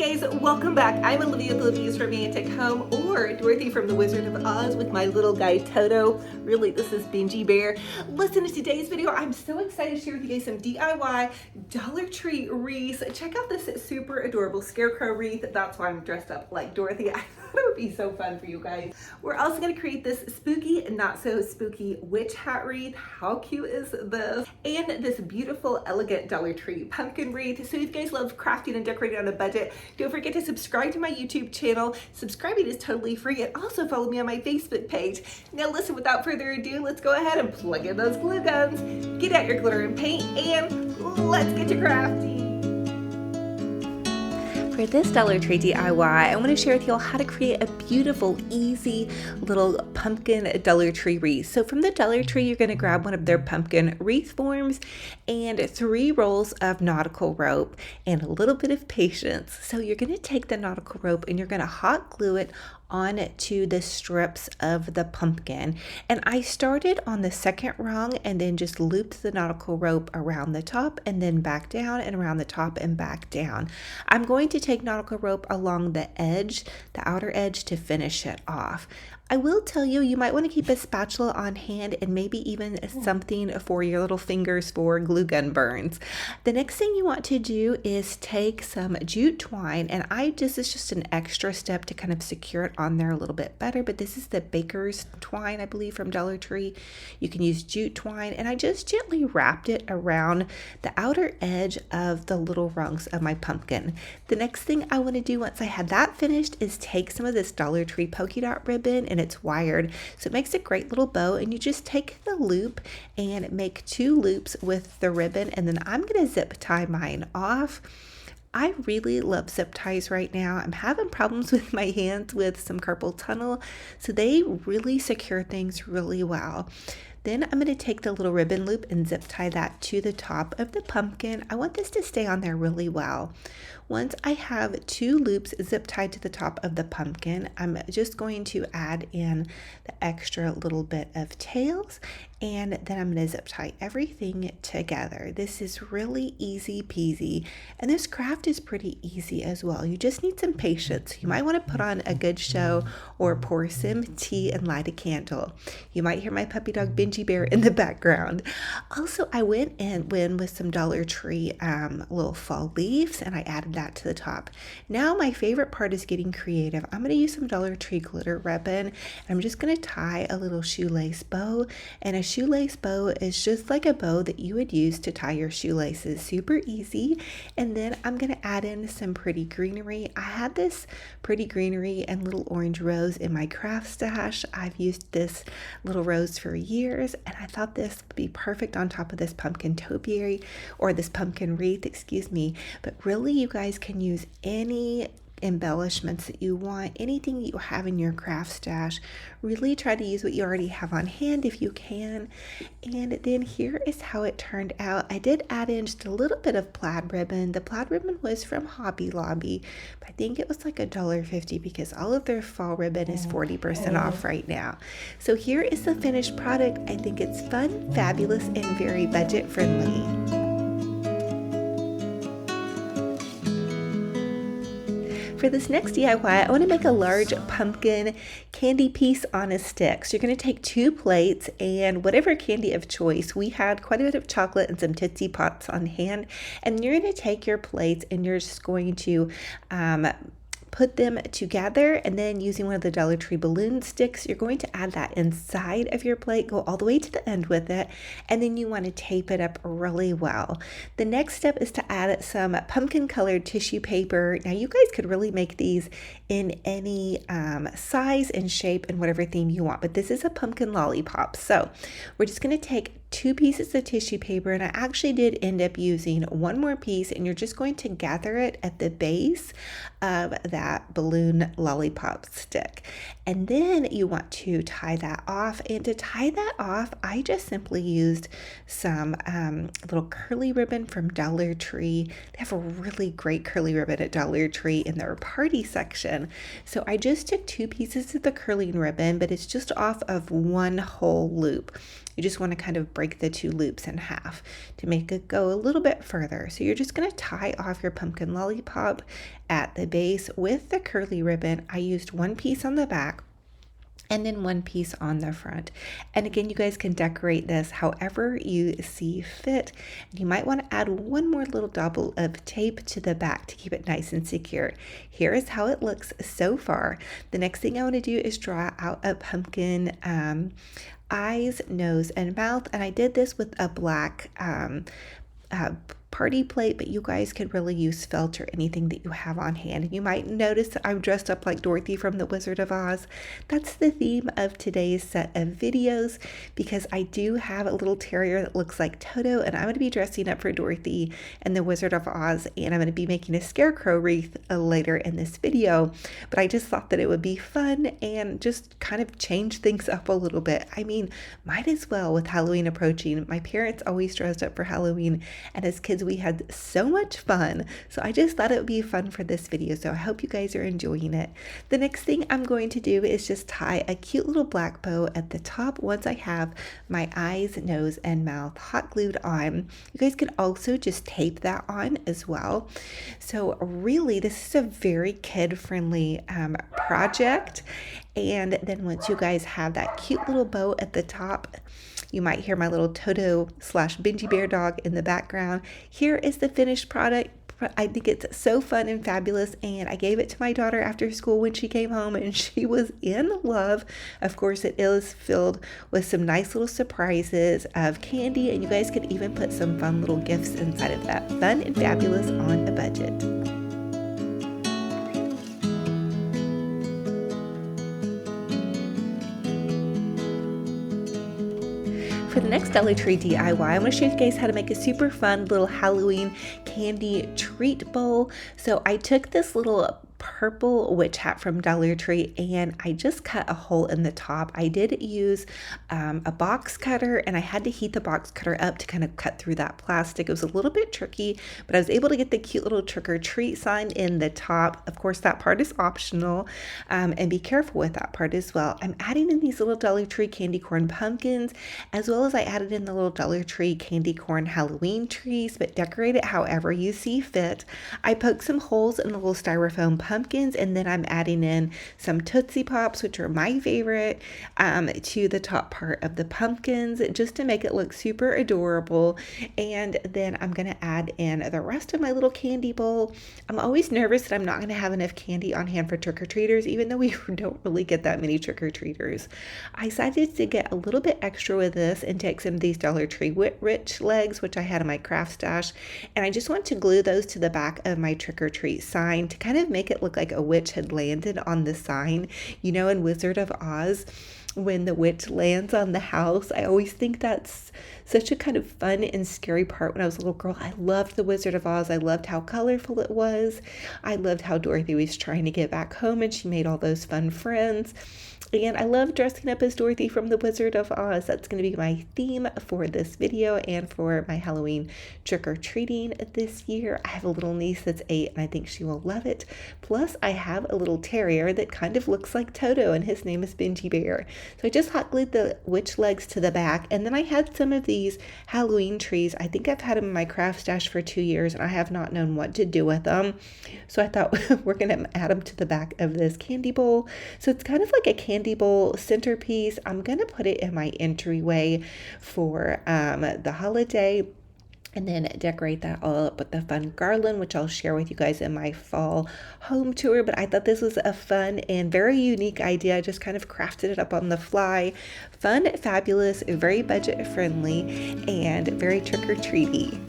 guys, welcome back. I'm Olivia with Olivia's Romantic Home, or Dorothy from The Wizard of Oz with my little guy Toto. Really, this is Benji Bear. Listen to today's video. I'm so excited to share with you guys some DIY Dollar Tree wreaths. Check out this super adorable Scarecrow wreath. That's why I'm dressed up like Dorothy. I thought it would be so fun for you guys. We're also going to create this spooky, not so spooky witch hat wreath. How cute is this? And this beautiful, elegant Dollar Tree pumpkin wreath. So if you guys love crafting and decorating on a budget, don't forget to subscribe to my YouTube channel. Subscribing is totally free, and also follow me on my Facebook page. Now listen, without further ado, let's go ahead and plug in those glue guns, get out your glitter and paint, and let's get to crafting. For this Dollar Tree DIY, I want to share with you all how to create a beautiful, easy little pumpkin Dollar Tree wreath. So from the Dollar Tree, you're going to grab one of their pumpkin wreath forms and 3 rolls of nautical rope and a little bit of patience. So you're going to take the nautical rope and you're going to hot glue it on to the strips of the pumpkin. And I started on the second rung and then just looped the nautical rope around the top and then back down and around the top and back down. I'm going to take nautical rope along the edge, the outer edge, to finish it off. I will tell you, you might want to keep a spatula on hand and maybe even something for your little fingers for glue gun burns. The next thing you want to do is take some jute twine, and this is just an extra step to kind of secure it on there a little bit better, but this is the baker's twine, I believe, from Dollar Tree. You can use jute twine, and I just gently wrapped it around the outer edge of the little rungs of my pumpkin. The next thing I want to do once I had that finished is take some of this Dollar Tree polka dot ribbon, and it's wired, so it makes a great little bow, and you just take the loop and make 2 loops with the ribbon, and then I'm going to zip tie mine off. I really love zip ties right now. I'm having problems with my hands with some carpal tunnel, so they really secure things really well. Then I'm going to take the little ribbon loop and zip tie that to the top of the pumpkin. I want this to stay on there really well. Once I have 2 loops zip tied to the top of the pumpkin, I'm just going to add in the extra little bit of tails, and then I'm going to zip tie everything together. This is really easy peasy, and this craft is pretty easy as well. You just need some patience. You might want to put on a good show or pour some tea and light a candle. You might hear my puppy dog Benji Bear in the background. Also, I went in with some Dollar Tree little fall leaves, and I added that to the top. Now my favorite part is getting creative. I'm going to use some Dollar Tree glitter ribbon, and I'm just going to tie a little shoelace bow, and a shoelace bow is just like a bow that you would use to tie your shoelaces. Super easy. And then I'm going to add in some pretty greenery. I had this pretty greenery and little orange rose in my craft stash. I've used this little rose for years, and I thought this would be perfect on top of this pumpkin topiary, or this pumpkin wreath, excuse me. But really, you guys can use any embellishments that you want, anything that you have in your craft stash. Really try to use what you already have on hand if you can. And then here is how it turned out. I did add in just a little bit of plaid ribbon. The plaid ribbon was from Hobby Lobby, but I think it was like $1.50 because all of their fall ribbon is 40% off right now. So here is the finished product. I think it's fun, fabulous, and very budget friendly. For this next DIY, I want to make a large pumpkin candy piece on a stick. So you're going to take 2 plates and whatever candy of choice. We had quite a bit of chocolate and some Tootsie Pops on hand. And you're going to take your plates and you're just going to put them together, and then using one of the Dollar Tree balloon sticks, you're going to add that inside of your plate, go all the way to the end with it, and then you want to tape it up really well. The next step is to add some pumpkin colored tissue paper. Now you guys could really make these in any size and shape and whatever theme you want, but this is a pumpkin lollipop. So we're just going to take 2 pieces of tissue paper, and I actually did end up using 1 more piece, and you're just going to gather it at the base of that balloon lollipop stick. And then you want to tie that off, and to tie that off, I just simply used some little curly ribbon from Dollar Tree. They have a really great curly ribbon at Dollar Tree in their party section. So I just took 2 pieces of the curling ribbon, but it's just off of 1 whole loop. You just want to kind of break break the two loops in half to make it go a little bit further. So you're just going to tie off your pumpkin lollipop at the base with the curly ribbon. I used one piece on the back and then one piece on the front. And again, you guys can decorate this however you see fit. You might want to add one more little double of tape to the back to keep it nice and secure. Here is how it looks so far. The next thing I want to do is draw out a pumpkin eyes, nose, and mouth. And I did this with a black party plate, but you guys could really use felt or anything that you have on hand. You might notice that I'm dressed up like Dorothy from The Wizard of Oz. That's the theme of today's set of videos, because I do have a little terrier that looks like Toto, and I'm going to be dressing up for Dorothy and The Wizard of Oz, and I'm going to be making a Scarecrow wreath later in this video. But I just thought that it would be fun and just kind of change things up a little bit. I mean, might as well with Halloween approaching. My parents always dressed up for Halloween, and as kids we had so much fun. So I just thought it would be fun for this video. So I hope you guys are enjoying it. The next thing I'm going to do is just tie a cute little black bow at the top once I have my eyes, nose, and mouth hot glued on. You guys can also just tape that on as well. So really, this is a very kid-friendly project. And then once you guys have that cute little bow at the top, you might hear my little Toto / Benji Bear dog in the background. Here is the finished product. I think it's so fun and fabulous, and I gave it to my daughter after school when she came home, and she was in love. Of course, it is filled with some nice little surprises of candy, and you guys could even put some fun little gifts inside of that. Fun and fabulous on a budget. For the next Dollar Tree DIY, I'm going to show you guys how to make a super fun little Halloween candy treat bowl. So I took this little purple witch hat from Dollar Tree, and I just cut a hole in the top. I did use a box cutter, and I had to heat the box cutter up to kind of cut through that plastic. It was a little bit tricky, but I was able to get the cute little trick or treat sign in the top. Of course, that part is optional, and be careful with that part as well. I'm adding in these little Dollar Tree candy corn pumpkins, as well as I added in the little Dollar Tree candy corn Halloween trees, but decorate it however you see fit. I poked some holes in the little styrofoam pumpkins, and then I'm adding in some Tootsie Pops, which are my favorite, to the top part of the pumpkins just to make it look super adorable. And then I'm going to add in the rest of my little candy bowl. I'm always nervous that I'm not going to have enough candy on hand for trick-or-treaters, even though we don't really get that many trick-or-treaters. I decided to get a little bit extra with this and take some of these Dollar Tree Rich legs, which I had in my craft stash, and I just want to glue those to the back of my trick-or-treat sign to kind of make it look like a witch had landed on the sign. You know, in Wizard of Oz, when the witch lands on the house, I always think that's such a kind of fun and scary part. When I was a little girl, I loved the Wizard of Oz. I loved how colorful it was. I loved how Dorothy was trying to get back home and she made all those fun friends. And I love dressing up as Dorothy from The Wizard of Oz. That's going to be my theme for this video and for my Halloween trick-or-treating this year. I have a little niece that's 8, and I think she will love it. Plus, I have a little terrier that kind of looks like Toto, and his name is Benji Bear. So I just hot glued the witch legs to the back, and then I had some of these Halloween trees. I think I've had them in my craft stash for 2 years, and I have not known what to do with them. So I thought we're going to add them to the back of this candy bowl. So it's kind of like a candy bowl centerpiece. I'm going to put it in my entryway for the holiday, and then decorate that all up with the fun garland, which I'll share with you guys in my fall home tour. But I thought this was a fun and very unique idea. I just kind of crafted it up on the fly. Fun, fabulous, very budget friendly, and very trick-or-treaty.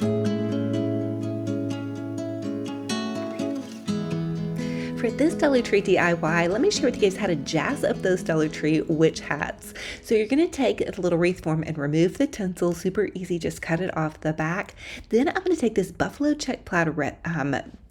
For this Dollar Tree DIY, let me share with you guys how to jazz up those Dollar Tree witch hats. So you're going to take a little wreath form and remove the tinsel. Super easy, just cut it off the back. Then I'm going to take this buffalo check plaid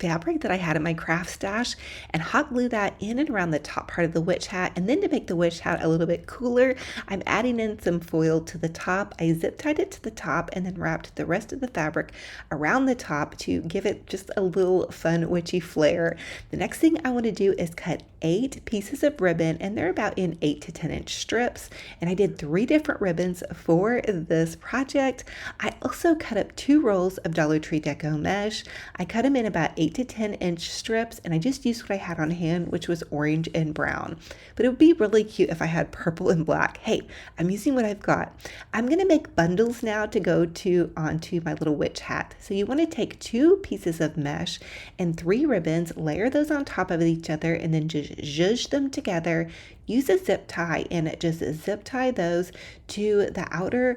fabric that I had in my craft stash and hot glue that in and around the top part of the witch hat. And then to make the witch hat a little bit cooler, I'm adding in some foil to the top. I zip tied it to the top and then wrapped the rest of the fabric around the top to give it just a little fun witchy flair. The next thing I want to do is cut 8 pieces of ribbon, and they're about in 8 to 10 inch strips. And I did 3 different ribbons for this project. I also cut up 2 rolls of Dollar Tree Deco mesh. I cut them in about 8 to 10 inch strips, and I just used what I had on hand, which was orange and brown. But it would be really cute if I had purple and black. Hey, I'm using what I've got. I'm going to make bundles now to go onto my little witch hat. So you want to take 2 pieces of mesh and 3 ribbons, layer those on top of each other, and then just zhuzh them together. Use a zip tie and just zip tie those to the outer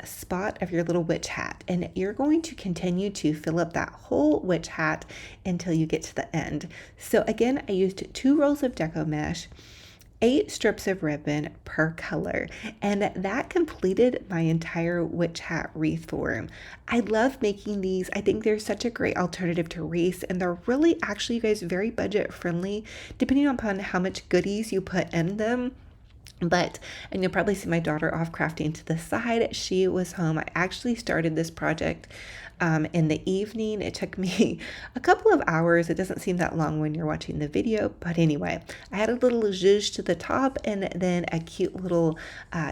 spot of your little witch hat. And you're going to continue to fill up that whole witch hat until you get to the end. So again, I used 2 rolls of deco mesh, 8 strips of ribbon per color, and that completed my entire witch hat wreath form. I love making these. I think they're such a great alternative to wreaths, and they're really actually, you guys, very budget friendly depending upon how much goodies you put in them. And you'll probably see my daughter off crafting to the side. She was home. I actually started this project in the evening. It took me a couple of hours. It doesn't seem that long when you're watching the video, but anyway, I had a little zhuzh to the top and then a cute little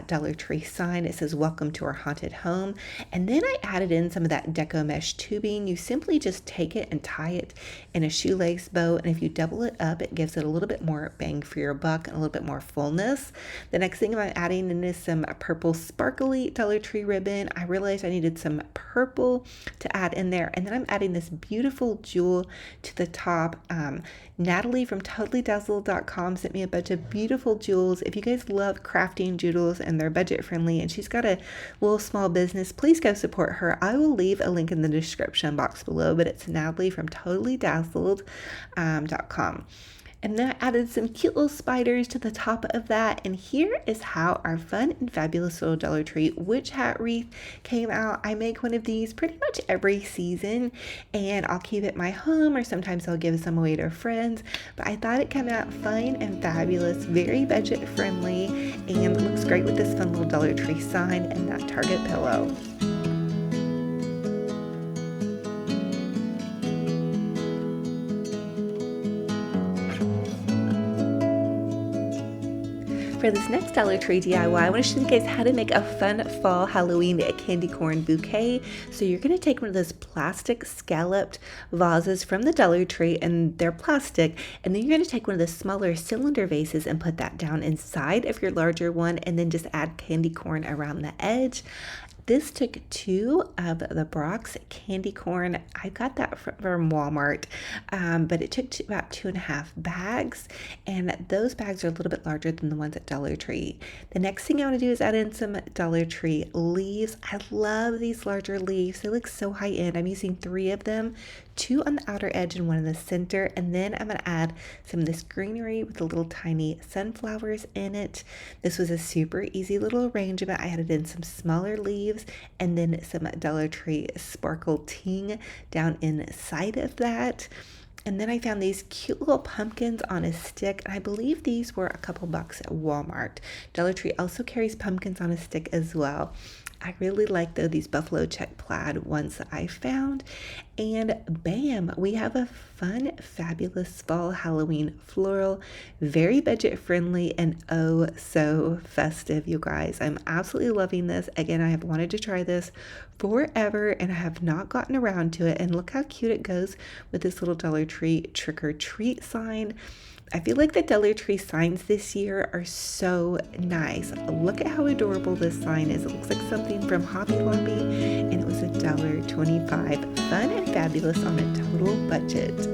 Dollar Tree sign. It says, "Welcome to our haunted home." And then I added in some of that deco mesh tubing. You simply just take it and tie it in a shoelace bow, and if you double it up, it gives it a little bit more bang for your buck and a little bit more fullness. The next thing I'm adding in is some purple sparkly Dollar Tree ribbon. I realized I needed some purple to add in there, and then I'm adding this beautiful jewel to the top. Natalie from totallydazzled.com sent me a bunch of beautiful jewels. If you guys love crafting jewels and they're budget friendly, and she's got a little small business, please go support her. I will leave a link in the description box below, but it's Natalie from totallydazzled.com. And then I added some cute little spiders to the top of that. And here is how our fun and fabulous little Dollar Tree witch hat wreath came out. I make one of these pretty much every season, and I'll keep it at my home, or sometimes I'll give some away to friends. But I thought it came out fun and fabulous, very budget friendly, and looks great with this fun little Dollar Tree sign and that Target pillow. For this next Dollar Tree DIY, I want to show you guys how to make a fun fall Halloween candy corn bouquet. So you're going to take one of those plastic scalloped vases from the Dollar Tree, and they're plastic, and then you're going to take one of the smaller cylinder vases and put that down inside of your larger one, and then just add candy corn around the edge. This took 2 of the Brock's candy corn. I got that from Walmart, but it took about 2.5 bags, and those bags are a little bit larger than the ones at Dollar Tree. The next thing I want to do is add in some Dollar Tree leaves. I love these larger leaves. They look so high end. I'm using 3 of them, 2 on the outer edge and 1 in the center, and then I'm going to add some of this greenery with the little tiny sunflowers in it. This was a super easy little arrangement. I added in some smaller leaves and then some Dollar Tree sparkle ting down inside of that. And then I found these cute little pumpkins on a stick. I believe these were a couple bucks at Walmart. Dollar Tree also carries pumpkins on a stick as well. I really like, though, these buffalo check plaid ones that I found. And bam, we have a fun, fabulous fall Halloween floral, very budget friendly and oh so festive, you guys. I'm absolutely loving this. Again, I have wanted to try this forever and I have not gotten around to it. And look how cute it goes with this little Dollar Tree trick or treat sign. I feel like the Dollar Tree signs this year are so nice. Look at how adorable this sign is. It looks like something from Hobby Lobby, and it was $1.25. Fun and fabulous on a total budget.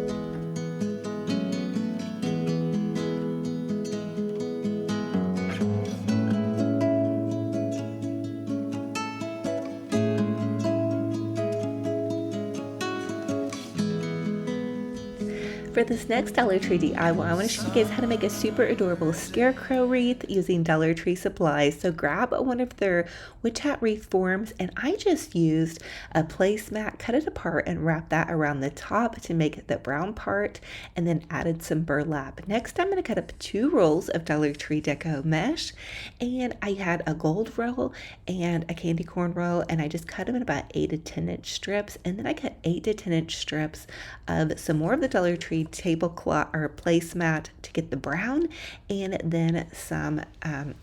For this next Dollar Tree DIY, I want to show you guys how to make a super adorable Scarecrow wreath using Dollar Tree supplies. So grab one of their witch hat wreath forms, and I just used a placemat, cut it apart, and wrap that around the top to make the brown part, and then added some burlap. Next, I'm going to cut up 2 rolls of Dollar Tree Deco mesh, and I had a gold roll and a candy corn roll, and I just cut them in about 8 to 10 inch strips, and then I cut 8 to 10 inch strips of some more of the Dollar Tree tablecloth or placemat to get the brown, and then some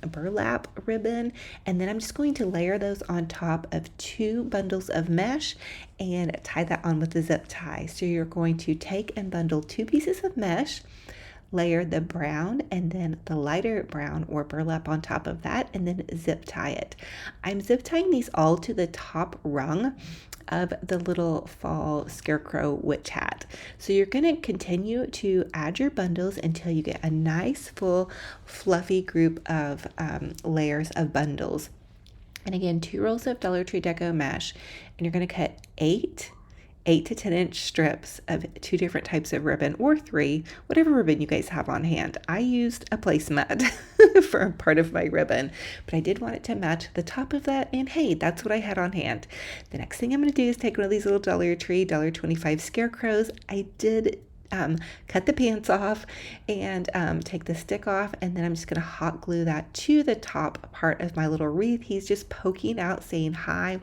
burlap ribbon. And then I'm just going to layer those on top of 2 bundles of mesh and tie that on with a zip tie. So you're going to take and bundle 2 pieces of mesh, layer the brown and then the lighter brown or burlap on top of that, and then zip tie it. I'm zip tying these all to the top rung of the little fall scarecrow witch hat. So you're going to continue to add your bundles until you get a nice full fluffy group of layers of bundles. And again, 2 rolls of Dollar Tree Deco mesh, and you're going to cut 8 to 10 inch strips of 2 different types of ribbon, or 3, whatever ribbon you guys have on hand. I used a placemat for a part of my ribbon, but I did want it to match the top of that, and hey, that's what I had on hand. The next thing I'm going to do is take one of these little Dollar Tree $1.25 scarecrows. I did cut the pants off and take the stick off, and then I'm just going to hot glue that to the top part of my little wreath. He's just poking out saying hi.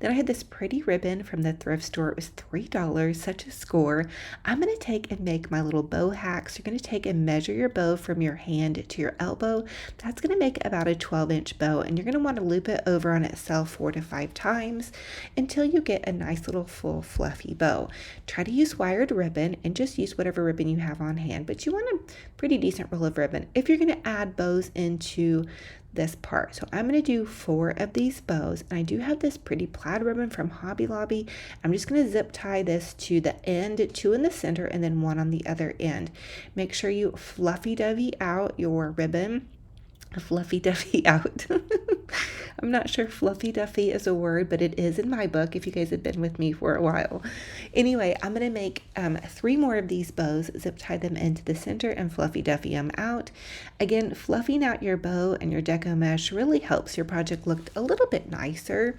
Then I had this pretty ribbon from the thrift store. It was $3, such a score. I'm going to take and make my little bow hacks. You're going to take and measure your bow from your hand to your elbow. That's going to make about a 12-inch bow, and you're going to want to loop it over on itself 4 to 5 times until you get a nice little full fluffy bow. Try to use wired ribbon and just use whatever ribbon you have on hand, but you want a pretty decent roll of ribbon if you're going to add bows into this part. So I'm going to do 4 of these bows, and I do have this pretty plaid ribbon from Hobby Lobby. I'm just going to zip tie this to the end, 2 in the center and then 1 on the other end. Make sure you fluffy dovey out your ribbon. Fluffy duffy out. I'm not sure fluffy duffy is a word, but it is in my book if you guys have been with me for a while. Anyway, I'm going to make 3 more of these bows, zip tie them into the center, and fluffy duffy them out. Again, fluffing out your bow and your deco mesh really helps your project look a little bit nicer.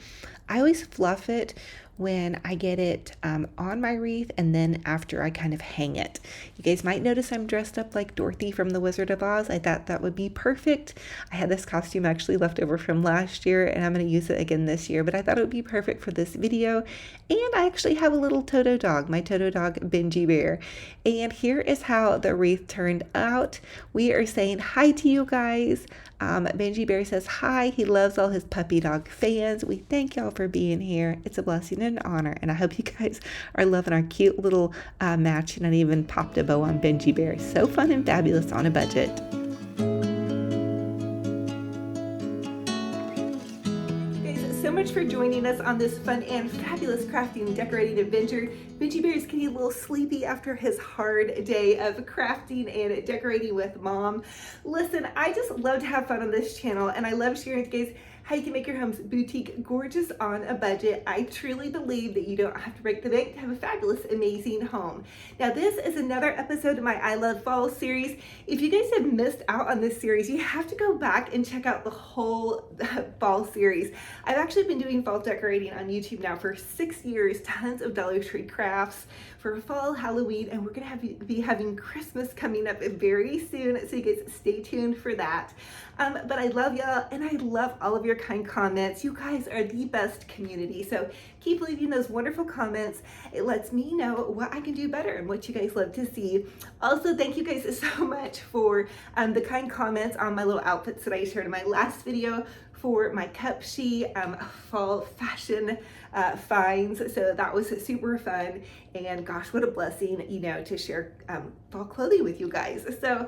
I always fluff it when I get it on my wreath, and then after I kind of hang it. You guys might notice I'm dressed up like Dorothy from The Wizard of Oz. I thought that would be perfect. I had this costume actually left over from last year, and I'm going to use it again this year, but I thought it would be perfect for this video. And I actually have a little Toto dog, my Toto dog Benji Bear. And here is how the wreath turned out. We are saying hi to you guys. Benji Bear says hi. He loves all his puppy dog fans. We thank y'all for being here. It's a blessing and an honor, and I hope you guys are loving our cute little match. And I even popped a bow on Benji Bear. So fun and fabulous on a budget. So much for joining us on this fun and fabulous crafting and decorating adventure. Benji Bear is getting a little sleepy after his hard day of crafting and decorating with Mom. Listen, I just love to have fun on this channel, and I love sharing with you guys how you can make your home's boutique gorgeous on a budget. I truly believe that you don't have to break the bank to have a fabulous, amazing home. Now, this is another episode of my I Love Fall series. If you guys have missed out on this series, you have to go back and check out the whole fall series. I've actually been doing fall decorating on YouTube now for 6 years, tons of Dollar Tree crafts for fall, Halloween, and we're gonna be having Christmas coming up very soon, so you guys stay tuned for that. But I love y'all, and I love all of your kind comments. You guys are the best community, so keep leaving those wonderful comments. It lets me know what I can do better and what you guys love to see. Also, thank you guys so much for the kind comments on my little outfits that I shared in my last video for my cup sheet fall fashion finds. So that was super fun, and gosh, what a blessing, you know, to share fall clothing with you guys. So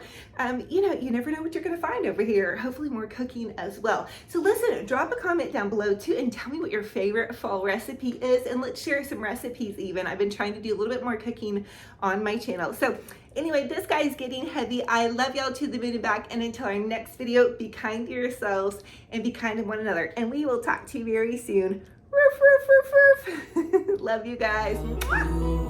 you know, you never know what you're gonna find over here. Hopefully more cooking as well. So listen, drop a comment down below too and tell me what your favorite fall recipe is, and let's share some recipes even. I've been trying to do a little bit more cooking on my channel. So anyway, this guy is getting heavy. I love y'all to the moon and back, and until our next video, be kind to yourselves and be kind to one another, and we will talk to you very soon. Roof, roof, roof, roof. Love you guys. Mwah.